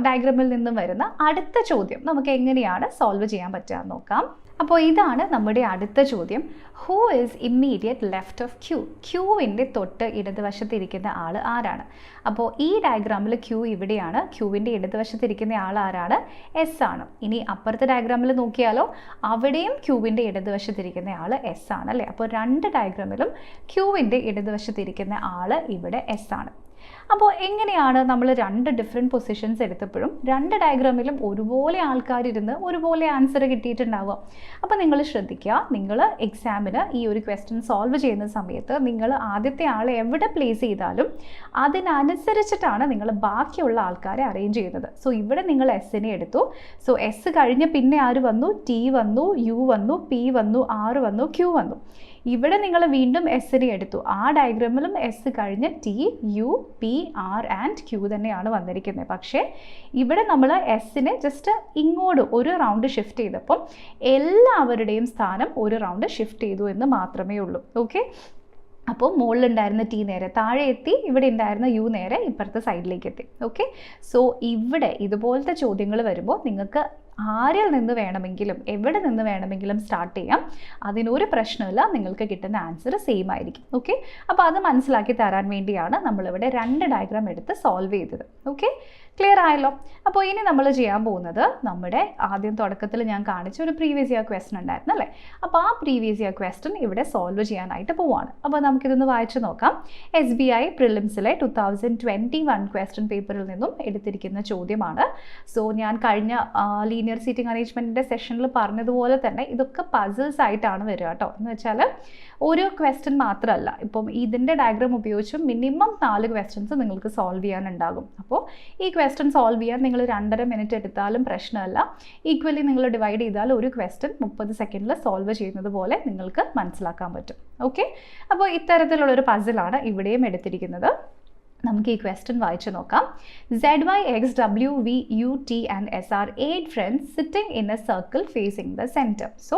ഡയഗ്രാമിൽ നിന്നും വരുന്ന അടുത്ത ചോദ്യം നമുക്ക് എങ്ങനെയാണ് സോൾവ് ചെയ്യാൻ പറ്റുക എന്ന് നോക്കാം. അപ്പോൾ ഇതാണ് നമ്മുടെ അടുത്ത ചോദ്യം. Who is immediate left of Q, ക്യൂവിൻ്റെ തൊട്ട് ഇടതുവശത്തിരിക്കുന്ന ആൾ ആരാണ്? അപ്പോൾ ഈ ഡയഗ്രാമിൽ ക്യൂ ഇവിടെയാണ്, ക്യൂവിൻ്റെ ഇടതുവശത്തിരിക്കുന്ന ആൾ ആരാണ്? എസ് ആണ്. ഇനി അപ്പുറത്തെ ഡയഗ്രാമിൽ നോക്കിയാലോ, അവിടെയും ക്യൂവിൻ്റെ ഇടതുവശത്തിരിക്കുന്ന ആൾ എസ് ആണ് അല്ലേ. അപ്പോൾ 2 ഡയഗ്രാമിലും ക്യൂവിൻ്റെ ഇടതുവശത്തിരിക്കുന്ന ആൾ ഇവിടെ എസ് ആണ്. അപ്പോൾ എങ്ങനെയാണ് നമ്മൾ രണ്ട് ഡിഫറെൻറ്റ് പൊസിഷൻസ് എടുത്തപ്പോഴും രണ്ട് ഡയഗ്രാമിലും ഒരുപോലെ ആൾക്കാരിരുന്ന് ഒരുപോലെ ആൻസർ കിട്ടിയിട്ടുണ്ടാവുക. അപ്പോൾ നിങ്ങൾ ശ്രദ്ധിക്കുക, നിങ്ങൾ എക്സാമിന് ഈ ഒരു ക്വസ്റ്റ്യൻ സോൾവ് ചെയ്യുന്ന സമയത്ത് നിങ്ങൾ ആദ്യത്തെ ആളെ എവിടെ പ്ലേസ് ചെയ്താലും അതിനനുസരിച്ചിട്ടാണ് നിങ്ങൾ ബാക്കിയുള്ള ആൾക്കാരെ അറേഞ്ച് ചെയ്യുന്നത്. സോ ഇവിടെ നിങ്ങൾ എസ്സിനെ എടുത്തു. സോ എസ് കഴിഞ്ഞ് പിന്നെ ആര് വന്നു? ടി വന്നു, യു വന്നു, പി വന്നു, ആർ വന്നു, ക്യൂ വന്നു. ഇവിടെ നിങ്ങൾ വീണ്ടും എസ്സിനെ എടുത്തു. ആ ഡയഗ്രാമിലും എസ് കഴിഞ്ഞ് T, U, P, R and Q തന്നെയാണ് വന്നിരിക്കുന്നത്. പക്ഷേ ഇവിടെ നമ്മൾ എസ്സിനെ ജസ്റ്റ് ഇങ്ങോട്ട് ഒരു റൗണ്ട് ഷിഫ്റ്റ് ചെയ്തപ്പം എല്ലാവരുടെയും സ്ഥാനം ഒരു റൗണ്ട് ഷിഫ്റ്റ് ചെയ്തു എന്ന് മാത്രമേ ഉള്ളൂ. ഓക്കെ, അപ്പോൾ മുകളിലുണ്ടായിരുന്ന ടി നേരെ താഴെ എത്തി, ഇവിടെ ഉണ്ടായിരുന്ന യു നേരെ ഇപ്പുറത്തെ സൈഡിലേക്ക് എത്തി. ഓക്കെ, സോ ഇവിടെ ഇതുപോലത്തെ ചോദ്യങ്ങൾ വരുമ്പോൾ നിങ്ങൾക്ക് ആരിൽ നിന്ന് വേണമെങ്കിലും എവിടെ നിന്ന് വേണമെങ്കിലും സ്റ്റാർട്ട് ചെയ്യാം. അതിനൊരു പ്രശ്നമില്ല, നിങ്ങൾക്ക് കിട്ടുന്ന ആൻസർ സെയിം ആയിരിക്കും. ഓക്കെ, അപ്പോൾ അത് മനസ്സിലാക്കി തരാൻ വേണ്ടിയാണ് നമ്മളിവിടെ രണ്ട് ഡയഗ്രാം എടുത്ത് സോൾവ് ചെയ്തത്. ഓക്കെ, ക്ലിയർ ആയല്ലോ? അപ്പോൾ ഇനി നമ്മൾ ചെയ്യാൻ പോകുന്നത് നമ്മുടെ ആദ്യം തുടക്കത്തിൽ ഞാൻ കാണിച്ച ഒരു പ്രീവിയസ് ഇയർ ക്വസ്റ്റൻ ഉണ്ടായിരുന്നു അല്ലേ? അപ്പോൾ ആ പ്രീവിയസ് ഇയർ ക്വസ്റ്റൻ ഇവിടെ സോൾവ് ചെയ്യാനായിട്ട് പോവാണ്. അപ്പോൾ നമുക്കിതൊന്ന് വായിച്ചു നോക്കാം. SBI പ്രിലിംസിലെ 2021 ക്വസ്റ്റൻ പേപ്പറിൽ നിന്നും എടുത്തിരിക്കുന്ന ചോദ്യമാണ്. സോ ഞാൻ കഴിഞ്ഞ ലീനിയർ സീറ്റിംഗ് അറേഞ്ച്മെൻറ്റിൻ്റെ സെഷനിൽ പറഞ്ഞതുപോലെ തന്നെ ഇതൊക്കെ പസിൽസ് ആയിട്ടാണ് വരിക കേട്ടോ. എന്ന് വെച്ചാൽ ഒരു ക്വസ്റ്റൻ മാത്രമല്ല, ഇപ്പം ഇതിൻ്റെ ഡയഗ്രാം ഉപയോഗിച്ച് മിനിമം 4 ക്വസ്റ്റൻസ് നിങ്ങൾക്ക് സോൾവ് ചെയ്യാനുണ്ടാകും. അപ്പോൾ ഈ ക്വസ്റ്റൻ സോൾവ് ചെയ്യാൻ നിങ്ങൾ 2.5 മിനിറ്റ് എടുത്താലും പ്രശ്നമല്ല. ഈക്വലി നിങ്ങൾ ഡിവൈഡ് ചെയ്താൽ ഒരു ക്വസ്റ്റൻ 30 സെക്കൻഡിൽ സോൾവ് ചെയ്യുന്നത് പോലെ നിങ്ങൾക്ക് മനസ്സിലാക്കാൻ പറ്റും. ഓക്കെ, അപ്പോൾ ഇത്തരത്തിലുള്ളൊരു പസിലാണ് ഇവിടെയും എടുത്തിരിക്കുന്നത്. നമുക്ക് ഈ ക്വസ്റ്റൻ വായിച്ചു നോക്കാം. ZY, X, W, V, U, T and S are 8 friends sitting in a circle facing the center. So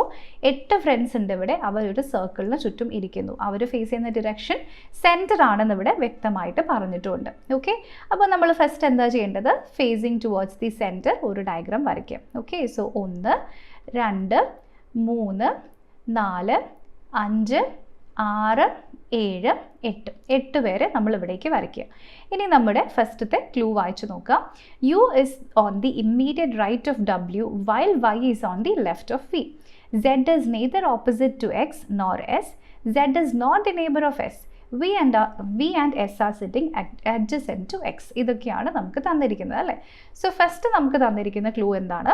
8 friends ഉണ്ട് ഇവിടെ. അവർ ഒരു സർക്കിളിന് ചുറ്റും ഇരിക്കുന്നു. അവർ ഫേസ് ചെയ്യുന്ന ഡിറക്ഷൻ സെൻറ്റർ ആണെന്ന് ഇവിടെ വ്യക്തമായിട്ട് പറഞ്ഞിട്ടുണ്ട്. ഓക്കെ, അപ്പോൾ നമ്മൾ ഫസ്റ്റ് എന്താ ചെയ്യേണ്ടത്? ഫേസിങ് ടുവേർഡ്സ് ദി സെൻറ്റർ ഒരു ഡയഗ്രാം വരയ്ക്കാം. ഓക്കെ, സോ 1, 2, 3, 4, 5, 6, 7, 8 8 പേര് നമ്മൾ ഇവിടേക്ക് വരയ്ക്കുക. ഇനി നമ്മുടെ ഫസ്റ്റത്തെ ക്ലൂ വായിച്ചു നോക്കാം. U is on the immediate right of W while Y is on the left of V. Z is neither opposite to X nor S. Z is not the neighbor of S. V and S are sitting adjacent to X. ഇതൊക്കെയാണ് നമുക്ക് തന്നിരിക്കുന്നത് അല്ലേ? സോ ഫസ്റ്റ് നമുക്ക് തന്നിരിക്കുന്ന ക്ലൂ എന്താണ്?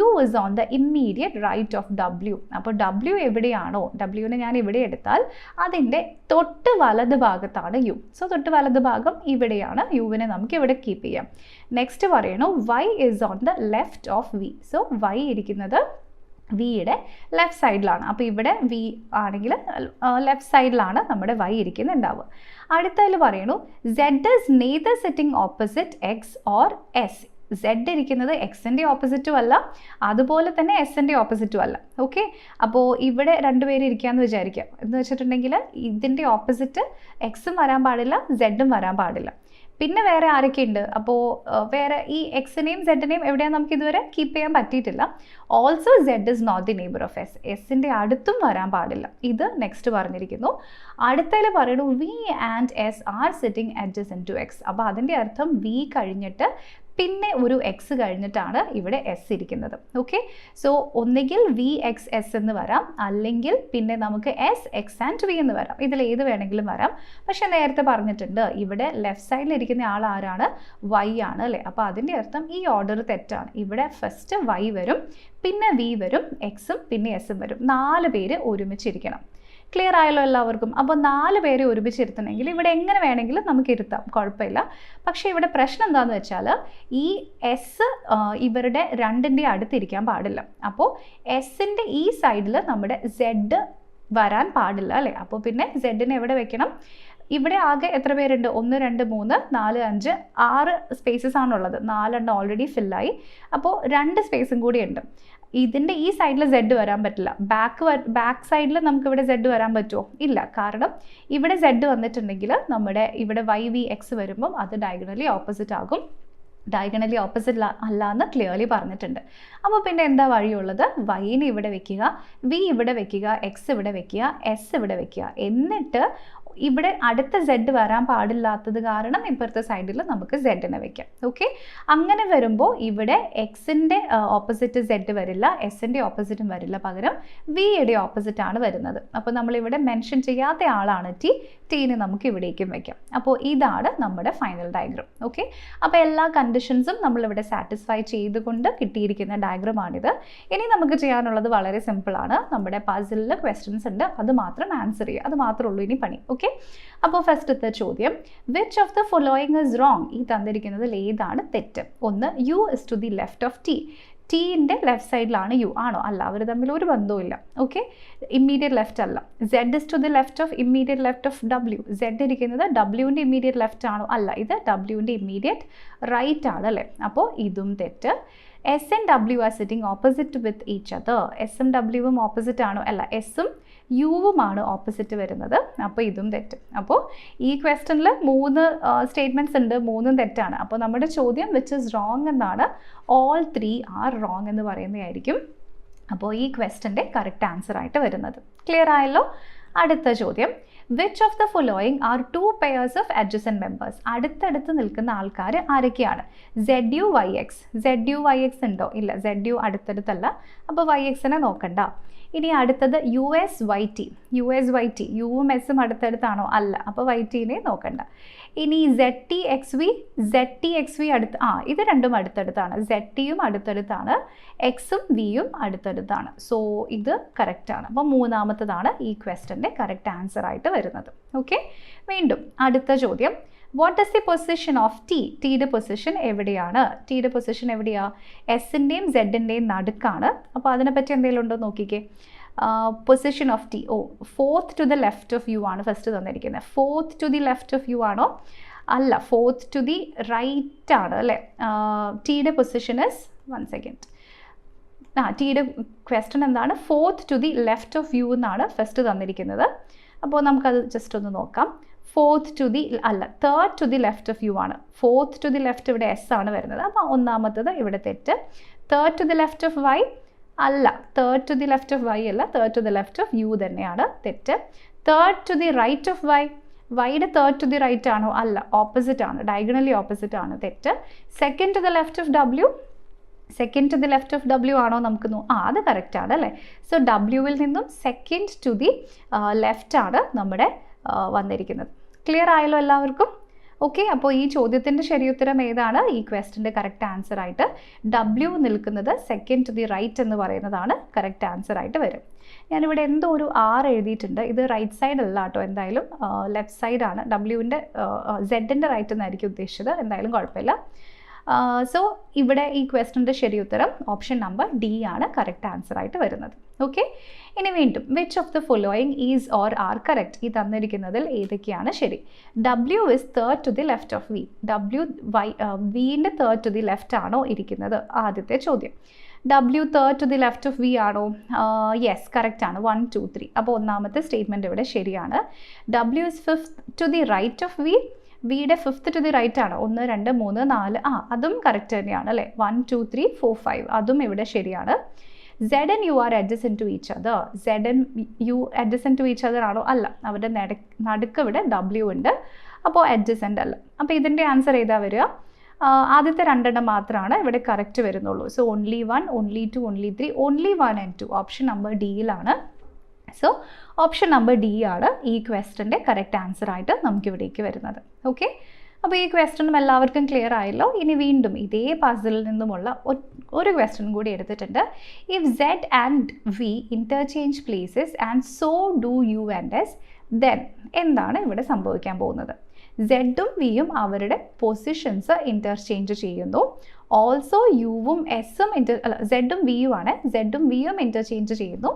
U is on the immediate right of W. അപ്പോൾ W എവിടെയാണോ, Wനെ ഞാൻ ഇവിടെ എടുത്താൽ അതിൻ്റെ തൊട്ട് വലത് ഭാഗത്താണ് U. സോ തൊട്ട് വലത് ഭാഗം ഇവിടെയാണ്. Uവിനെ നമുക്ക് ഇവിടെ കീപ്പ് ചെയ്യാം. നെക്സ്റ്റ് പറയണു Y is on the left of V. So Y ഇരിക്കുന്നത് വിയുടെ ലെഫ്റ്റ് സൈഡിലാണ്. അപ്പോൾ ഇവിടെ വി ആണെങ്കിൽ ലെഫ്റ്റ് സൈഡിലാണ് നമ്മുടെ വൈ ഇരിക്കുന്നുണ്ടാവുക. അടുത്തതിൽ പറയണു Z is neither sitting opposite X or S. Z ഇരിക്കുന്നത് എക്സിൻ്റെ ഓപ്പോസിറ്റും അല്ല, അതുപോലെ തന്നെ എസിൻ്റെ ഓപ്പോസിറ്റും അല്ല. ഓക്കെ, അപ്പോൾ ഇവിടെ രണ്ടുപേരും ഇരിക്കാമെന്ന് വിചാരിക്കാം. എന്ന് വെച്ചിട്ടുണ്ടെങ്കിൽ ഇതിൻ്റെ ഓപ്പോസിറ്റ് എക്സും വരാൻ പാടില്ല, സെഡും വരാൻ പാടില്ല. പിന്നെ വേറെ ആരൊക്കെയുണ്ട്? അപ്പോൾ വേറെ ഈ എക്സിനെയും സെഡിനെയും എവിടെയാണ് നമുക്ക് ഇതുവരെ കീപ്പ് ചെയ്യാൻ പറ്റിയിട്ടില്ല. Also Z is not the neighbor of S. എസിൻ്റെ അടുത്തും വരാൻ പാടില്ല. ഇത് നെക്സ്റ്റ് പറഞ്ഞിരിക്കുന്നു. അടുത്തതിൽ പറയുന്നു V and S are sitting adjacent to X. അപ്പോൾ അതിൻ്റെ അർത്ഥം V കഴിഞ്ഞിട്ട് പിന്നെ ഒരു എക്സ് കഴിഞ്ഞിട്ടാണ് ഇവിടെ എസ് ഇരിക്കുന്നത്. ഓക്കെ, സോ ഒന്നുകിൽ വി എക്സ് എസ് എന്ന് വരാം, അല്ലെങ്കിൽ പിന്നെ നമുക്ക് എസ് എക്സ് ആൻഡ് വി എന്ന് വരാം. ഇതിൽ ഏത് വേണമെങ്കിലും വരാം. പക്ഷെ നേരത്തെ പറഞ്ഞിട്ടുണ്ട് ഇവിടെ ലെഫ്റ്റ് സൈഡിൽ ഇരിക്കുന്ന ആൾ ആരാണ്? വൈ ആണ് അല്ലേ? അപ്പോൾ അതിൻ്റെ അർത്ഥം ഈ ഓർഡർ തെറ്റാണ്. ഇവിടെ ഫസ്റ്റ് വൈ വരും, പിന്നെ വി വരും, എക്സും പിന്നെ എസും വരും. 4 പേര് ഒരുമിച്ചിരിക്കണം. ക്ലിയർ ആയല്ലോ എല്ലാവർക്കും? അപ്പോൾ 4 പേരെ ഒരുമിച്ചിരുത്തണമെങ്കിൽ ഇവിടെ എങ്ങനെ വേണമെങ്കിലും നമുക്ക് ഇരുത്താം, കുഴപ്പമില്ല. പക്ഷേ ഇവിടെ പ്രശ്നം എന്താണെന്ന് വെച്ചാൽ ഈ എസ് ഇവരുടെ രണ്ടിൻ്റെ അടുത്തിരിക്കാൻ പാടില്ല. അപ്പോൾ എസിൻ്റെ ഈ സൈഡിൽ നമ്മുടെ സെഡ് വരാൻ പാടില്ല അല്ലേ? അപ്പോൾ പിന്നെ സെഡിനെ എവിടെ വെക്കണം? ഇവിടെ ആകെ എത്ര പേരുണ്ട്? 1, 2, 3, 4, 5, 6 സ്പേസസ് ആണുള്ളത്. 4 ഓൾറെഡി ഫില്ലായി. അപ്പോൾ 2 സ്പേസും കൂടി ഉണ്ട്. ഇതിൻ്റെ ഈ സൈഡിൽ സെഡ് വരാൻ പറ്റില്ല. ബാക്ക് സൈഡിൽ നമുക്ക് ഇവിടെ സെഡ് വരാൻ പറ്റുമോ? ഇല്ല. കാരണം ഇവിടെ സെഡ് വന്നിട്ടുണ്ടെങ്കിൽ നമ്മുടെ ഇവിടെ വൈ വി എക്സ് വരുമ്പം അത് ഡയഗണലി ഓപ്പോസിറ്റ് ആകും. ഡയഗണലി ഓപ്പോസിറ്റ് അല്ല എന്ന് ക്ലിയർലി പറഞ്ഞിട്ടുണ്ട്. അപ്പോൾ പിന്നെ എന്താ വഴിയുള്ളത്? വൈനെ ഇവിടെ വെക്കുക, വി ഇവിടെ വെക്കുക, എക്സ് ഇവിടെ വെക്കുക, എസ് ഇവിടെ വെക്കുക. എന്നിട്ട് ഇവിടെ അടുത്ത സെഡ് വരാൻ പാടില്ലാത്തത് കാരണം ഇപ്പുറത്തെ സൈഡിൽ നമുക്ക് സെഡിനെ വെക്കാം. ഓക്കെ, അങ്ങനെ വരുമ്പോൾ ഇവിടെ എക്സിൻ്റെ ഓപ്പോസിറ്റ് സെഡ് വരില്ല, എസിൻ്റെ ഓപ്പോസിറ്റും വരില്ല, പകരം വിയുടെ ഓപ്പോസിറ്റ് ആണ് വരുന്നത്. അപ്പോൾ നമ്മളിവിടെ മെൻഷൻ ചെയ്യാത്ത ആളാണ് ടീനെ നമുക്ക് ഇവിടേക്കും വെക്കാം. അപ്പോൾ ഇതാണ് നമ്മുടെ ഫൈനൽ ഡയഗ്രാം. ഓക്കെ, അപ്പോൾ എല്ലാ കണ്ടീഷൻസും നമ്മളിവിടെ സാറ്റിസ്ഫൈ ചെയ്തുകൊണ്ട് കിട്ടിയിരിക്കുന്ന ഡയഗ്രമാണിത്. ഇനി നമുക്ക് ചെയ്യാനുള്ളത് വളരെ സിമ്പിളാണ്. നമ്മുടെ പസിലിൽ ക്വസ്റ്റ്യൻസ് ഉണ്ട്, അത് മാത്രം ആൻസർ ചെയ്യുക, അത് മാത്രമേ ഉള്ളൂ ഇനി പണി. ഓക്കെ, അപ്പോൾ ഫസ്റ്റത്തെ ചോദ്യം, which of the following is wrong? ഈ തന്നിരിക്കുന്നതിൽ ഏതാണ് തെറ്റ്? ഒന്ന്, U is to the left of T. ടീൻ്റെ ലെഫ്റ്റ് സൈഡിലാണ് യു ആണോ? അല്ല, അവർ തമ്മിൽ ഒരു ബന്ധവുമില്ല. ഓക്കെ, ഇമ്മീഡിയറ്റ് ലെഫ്റ്റ് അല്ല. Z is to the left of immediate left of W. Z ഇരിക്കുന്നത് ഡബ്ല്യുവിൻ്റെ ഇമ്മീഡിയറ്റ് ലെഫ്റ്റ് ആണോ? അല്ല, ഇത് ഡബ്ല്യുവിൻ്റെ ഇമ്മീഡിയറ്റ് റൈറ്റ് ആണ് അല്ലേ? അപ്പോൾ ഇതും തെറ്റ്. S and W are sitting opposite with each other. എസും ഡബ്ല്യുവും ഓപ്പോസിറ്റ് ആണോ? അല്ല, എസും യുവുമാണ് ഓപ്പോസിറ്റ് വരുന്നത്. അപ്പോൾ ഇതും തെറ്റ്. അപ്പോൾ ഈ ക്വസ്റ്റനിൽ 3 സ്റ്റേറ്റ്മെൻറ്റ്സ് ഉണ്ട്, 3ഉം തെറ്റാണ്. അപ്പോൾ നമ്മുടെ ചോദ്യം വിച്ച് ഇസ് റോങ് എന്നാണ്. ഓൾ 3 ആർ റോങ് എന്ന് പറയുന്നതായിരിക്കും അപ്പോൾ ഈ ക്വസ്റ്റൻ്റെ കറക്റ്റ് ആൻസർ ആയിട്ട് വരുന്നത്. ക്ലിയർ ആയല്ലോ? അടുത്ത ചോദ്യം, which of the following are 2 pairs of adjacent members? അടുത്തടുത്ത് നിൽക്കുന്ന ആൾക്കാർ ആരൊക്കെയാണ്? Z U Y X. Z U Y X ഉണ്ടോ? ഇല്ല, സെഡ് യു അടുത്തടുത്തല്ല, അപ്പോൾ വൈ എക്സിനെ നോക്കണ്ട. ഇനി അടുത്തത് U S Y T. U S Y T, യുവും എസും അടുത്തടുത്താണോ? അല്ല, അപ്പോൾ വൈ ടീനെ നോക്കണ്ട. ഇനി Z T X V. Z T X V ഇത് രണ്ടും അടുത്തടുത്താണ്. സെഡ് ടിയും അടുത്തടുത്താണ്, എക്സും വിയും അടുത്തടുത്താണ്. സോ ഇത് കറക്റ്റാണ്. അപ്പോൾ മൂന്നാമത്തതാണ് ഈ ക്വസ്റ്റൻ്റെ കറക്റ്റ് ആൻസർ ആയിട്ട് വരുന്നത്. ഓക്കെ, വീണ്ടും അടുത്ത ചോദ്യം, what is the position of T? ടിയുടെ പൊസിഷൻ എവിടെയാണ്? ടിയുടെ പൊസിഷൻ എവിടെയാണ്? എസിൻ്റെയും സെഡിൻ്റെയും നടുക്കാണ്. അപ്പോൾ അതിനെപ്പറ്റി എന്തെങ്കിലും ഉണ്ടോ നോക്കിക്കേ. Position of T, fourth to the left of U ആണ് ഫസ്റ്റ് തന്നിരിക്കുന്നത്. Fourth to the left of U ആണോ? അല്ല, ഫോർത്ത് ടു ദി റൈറ്റ് ആണ് അല്ലേ? ടിയുടെ പൊസിഷൻ ഇസ്, 1 സെക്കൻഡ്, ടിയുടെ ക്വസ്റ്റൻ എന്താണ്? Fourth to the left of U എന്നാണ് ഫസ്റ്റ് തന്നിരിക്കുന്നത്. അപ്പോൾ നമുക്കത് ജസ്റ്റ് ഒന്ന് നോക്കാം. ഫോർത്ത് ടു ദി അല്ല, third to the left of U ആണ്. ഫോർത്ത് ടു ദി ലെഫ്റ്റ് ഇവിടെ എസ് ആണ് വരുന്നത്. അപ്പോൾ ഒന്നാമത്തത് ഇവിടെ തെറ്റ്. Third to the left of Y അല്ല, third to the left of Y അല്ല, third to the left of U തന്നെയാണ് തെറ്റ്. Third to the right of Y. വൈയുടെ തേർഡ് ടു ദി റൈറ്റ് ആണോ? അല്ല, ഓപ്പോസിറ്റ് ആണ്, ഡയഗണലി ഓപ്പോസിറ്റ് ആണ്, തെറ്റ്. Second to the left of W. Second to the left of W ആണോ? നമുക്ക് അത് കറക്റ്റ് ആണ് അല്ലേ? സോ ഡബ്ല്യുവിൽ നിന്നും സെക്കൻഡ് ടു ദി ലെഫ്റ്റ് ആണ് നമ്മുടെ വന്നിരിക്കുന്നത്. ക്ലിയർ ആയല്ലോ എല്ലാവർക്കും? ഓക്കെ, അപ്പോൾ ഈ ചോദ്യത്തിൻ്റെ ശരിയുത്തരം ഏതാണ്? ഈ ക്വസ്റ്റൻ്റെ കറക്റ്റ് ആൻസർ ആയിട്ട് ഡബ്ല്യു നിൽക്കുന്നത് സെക്കൻഡ് ടു ദി റൈറ്റ് എന്ന് പറയുന്നതാണ് കറക്റ്റ് ആൻസർ ആയിട്ട് വരും. ഞാനിവിടെ എന്തോ ഒരു R എഴുതിയിട്ടുണ്ട്. ഇത് റൈറ്റ് സൈഡ് അല്ല കേട്ടോ, എന്തായാലും ലെഫ്റ്റ് സൈഡാണ്. ഡബ്ല്യുവിൻ്റെ സെഡിൻ്റെ റൈറ്റ് എന്നായിരിക്കും ഉദ്ദേശിച്ചത്, എന്തായാലും കുഴപ്പമില്ല. സോ ഇവിടെ ഈ ക്വസ്റ്റൻ്റെ ശരിയുത്തരം ഓപ്ഷൻ നമ്പർ ഡി ആണ് കറക്റ്റ് ആൻസർ ആയിട്ട് വരുന്നത്. ഓക്കെ, ഇനി വീണ്ടും which of the following is or are correct? ഈ തന്നിരിക്കുന്നതിൽ ഏതൊക്കെയാണ് ശരി? W is third to the left of V. W വിൻ്റെ തേർഡ് ടു ദി ലെഫ്റ്റ് ആണോ ഇരിക്കുന്നത്? ആദ്യത്തെ ചോദ്യം. W third to the left of V ആണോ? യെസ്, കറക്റ്റ് ആണ്. 1 2 3. അപ്പോൾ ഒന്നാമത്തെ സ്റ്റേറ്റ്മെൻറ്റ് ഇവിടെ ശരിയാണ്. W is fifth to the right of V. വിയുടെ ഫിഫ്ത്ത് ടു ദി റൈറ്റ് ആണ്. 1 2 3 4. അതും കറക്റ്റ് തന്നെയാണ് അല്ലേ? 1 2 3 4 5. അതും ഇവിടെ ശരിയാണ്. Z and U are adjacent to each other. Z and U adjacent to each other ആണോ? അല്ല, അവരുടെ നടുക്ക് ഇവിടെ W ഉണ്ട്, അപ്പോൾ adjacent അല്ല. അപ്പോൾ ഇതിൻ്റെ ആൻസർ ഏതാ വരിക? ആദ്യത്തെ 2 മാത്രമാണ് ഇവിടെ കറക്റ്റ് വരുന്നുള്ളൂ. So only 1, only 2, only 3, only 1 and 2. Option number ഡിയിലാണ്. സോ ഓപ്ഷൻ നമ്പർ ഡി ആണ് ഈ ക്വസ്റ്റൻ്റെ കറക്റ്റ് ആൻസർ ആയിട്ട് നമുക്കിവിടേക്ക് വരുന്നത്. ഓക്കെ, അപ്പോൾ ഈ ക്വസ്റ്റനും എല്ലാവർക്കും ക്ലിയർ ആയല്ലോ. ഇനി വീണ്ടും ഇതേ പസിലിൽ നിന്നുമുള്ള ഒരു ക്വസ്റ്റൻ കൂടി എടുത്തിട്ടുണ്ട്. If Z and V interchange places and so do U and S, then എന്താണ് ഇവിടെ സംഭവിക്കാൻ പോകുന്നത്? സെഡും വിയും അവരുടെ പൊസിഷൻസ് ഇൻ്റർചേഞ്ച് ചെയ്യുന്നു. ഓൾസോ യുവും എസും സെഡും വിയും ആണ്, സെഡും വിയും ഇൻ്റർചേഞ്ച് ചെയ്യുന്നു,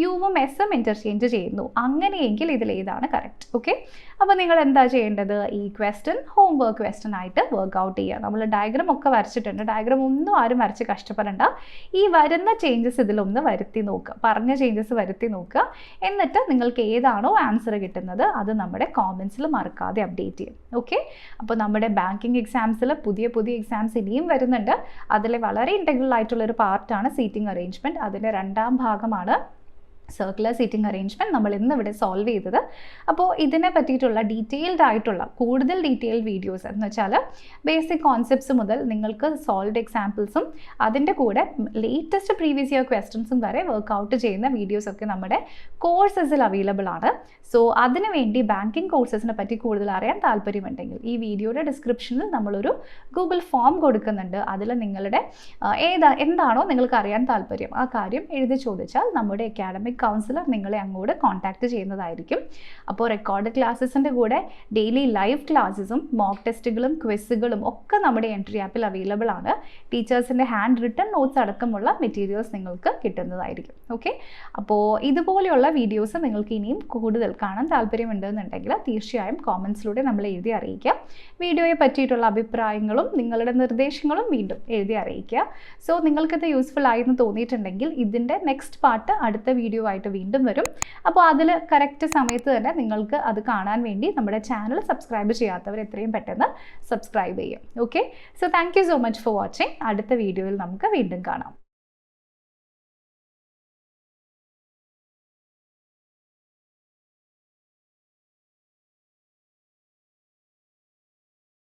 യുവും എസും ഇൻ്റർചേഞ്ച് ചെയ്യുന്നു. അങ്ങനെയെങ്കിൽ ഇതിൽ ഏതാണ് കറക്റ്റ്? ഓക്കെ, അപ്പോൾ നിങ്ങൾ എന്താ ചെയ്യേണ്ടത്? ഈ ക്വസ്റ്റൻ ഹോംവർക്ക് ക്വസ്റ്റൻ ആയിട്ട് വർക്ക്ഔട്ട് ചെയ്യുക. നമ്മൾ ഡയഗ്രാം ഒക്കെ വരച്ചിട്ടുണ്ട്. ഡയഗ്രാം ഒന്നും ആരും വരച്ച് കഷ്ടപ്പെടേണ്ട. ഈ വരുന്ന ചേഞ്ചസ് ഇതിലൊന്ന് വരുത്തി നോക്കുക, പറഞ്ഞ ചേഞ്ചസ് വരുത്തി നോക്കുക. എന്നിട്ട് നിങ്ങൾക്ക് ഏതാണോ ആൻസർ കിട്ടുന്നത് അത് നമ്മുടെ കോമൻസിൽ മറക്കാതെ അപ്ഡേറ്റ് ചെയ്യും. ഓക്കെ, അപ്പോൾ നമ്മുടെ ബാങ്കിങ് എക്സാംസിൽ പുതിയ എക്സാംസ് ഇനിയും വരുന്നുണ്ട്. അതിലെ വളരെ ഇൻറ്റഗ്രൽ ആയിട്ടുള്ളൊരു പാർട്ടാണ് സീറ്റിംഗ് അറേഞ്ച്മെൻറ്റ്. അതിൻ്റെ 2ാം ഭാഗമാണ് സർക്കുലർ സീറ്റിംഗ് അറേഞ്ച്മെൻറ്റ് നമ്മൾ ഇന്നിവിടെ സോൾവ് ചെയ്തത്. അപ്പോൾ ഇതിനെ പറ്റിയിട്ടുള്ള ഡീറ്റെയിൽഡ് ആയിട്ടുള്ള കൂടുതൽ ഡീറ്റെയിൽഡ് വീഡിയോസ് എന്ന് വെച്ചാൽ ബേസിക് കോൺസെപ്റ്റ്സ് മുതൽ നിങ്ങൾക്ക് സോൾവ്ഡ് എക്സാമ്പിൾസും അതിൻ്റെ കൂടെ ലേറ്റസ്റ്റ് പ്രീവിയസ് ഇയർ ക്വസ്റ്റ്യൻസും വരെ വർക്കൗട്ട് ചെയ്യുന്ന വീഡിയോസൊക്കെ നമ്മുടെ കോഴ്സസിൽ അവൈലബിൾ ആണ്. സോ അതിനുവേണ്ടി ബാങ്കിങ് കോഴ്സസിനെ പറ്റി കൂടുതൽ അറിയാൻ താല്പര്യമുണ്ടെങ്കിൽ ഈ വീഡിയോയുടെ ഡിസ്ക്രിപ്ഷനിൽ നമ്മളൊരു ഗൂഗിൾ ഫോം കൊടുക്കുന്നുണ്ട്. അതിൽ നിങ്ങളുടെ എന്താണോ നിങ്ങൾക്ക് അറിയാൻ താല്പര്യം ആ കാര്യം എഴുതി ചോദിച്ചാൽ നമ്മുടെ അക്കാഡമിക് കൗൺസിലർ നിങ്ങളെ അങ്ങോട്ട് കോൺടാക്റ്റ് ചെയ്യുന്നതായിരിക്കും. അപ്പോൾ റെക്കോർഡ് ക്ലാസ്സസിൻ്റെ കൂടെ ഡെയിലി ലൈവ് ക്ലാസ്സസും മോക്ക് ടെസ്റ്റുകളും ക്വിസുകളും ഒക്കെ നമ്മുടെ എൻട്രി ആപ്പിൽ അവൈലബിൾ ആണ്. ടീച്ചേഴ്സിൻ്റെ ഹാൻഡ് റിട്ടൺ നോട്ട്സ് അടക്കമുള്ള മെറ്റീരിയൽസ് നിങ്ങൾക്ക് കിട്ടുന്നതായിരിക്കും. ഓക്കെ, അപ്പോൾ ഇതുപോലെയുള്ള വീഡിയോസ് നിങ്ങൾക്ക് ഇനിയും കൂടുതൽ കാണാൻ താല്പര്യമുണ്ടെന്നുണ്ടെങ്കിൽ തീർച്ചയായും കോമൻസിലൂടെ നമ്മൾ എഴുതി അറിയിക്കുക. വീഡിയോയെ പറ്റിയിട്ടുള്ള അഭിപ്രായങ്ങളും നിങ്ങളുടെ നിർദ്ദേശങ്ങളും വീണ്ടും എഴുതി അറിയിക്കുക. സോ നിങ്ങൾക്കത് യൂസ്ഫുൾ ആയെന്ന് തോന്നിയിട്ടുണ്ടെങ്കിൽ ഇതിൻ്റെ നെക്സ്റ്റ് പാർട്ട് അടുത്ത വീഡിയോ ആയിട്ട് വീണ്ടും വരും. അപ്പോൾ അതിൽ കറക്റ്റ് സമയത്ത് തന്നെ നിങ്ങൾക്ക് അത് കാണാൻ വേണ്ടി നമ്മുടെ ചാനൽ സബ്സ്ക്രൈബ് ചെയ്യാത്തവർ എത്രയും പെട്ടെന്ന് സബ്സ്ക്രൈബ് ചെയ്യും. Okay, so thank you so much for watching. അടുത്ത വീഡിയോയിൽ നമുക്ക് വീണ്ടും കാണാം.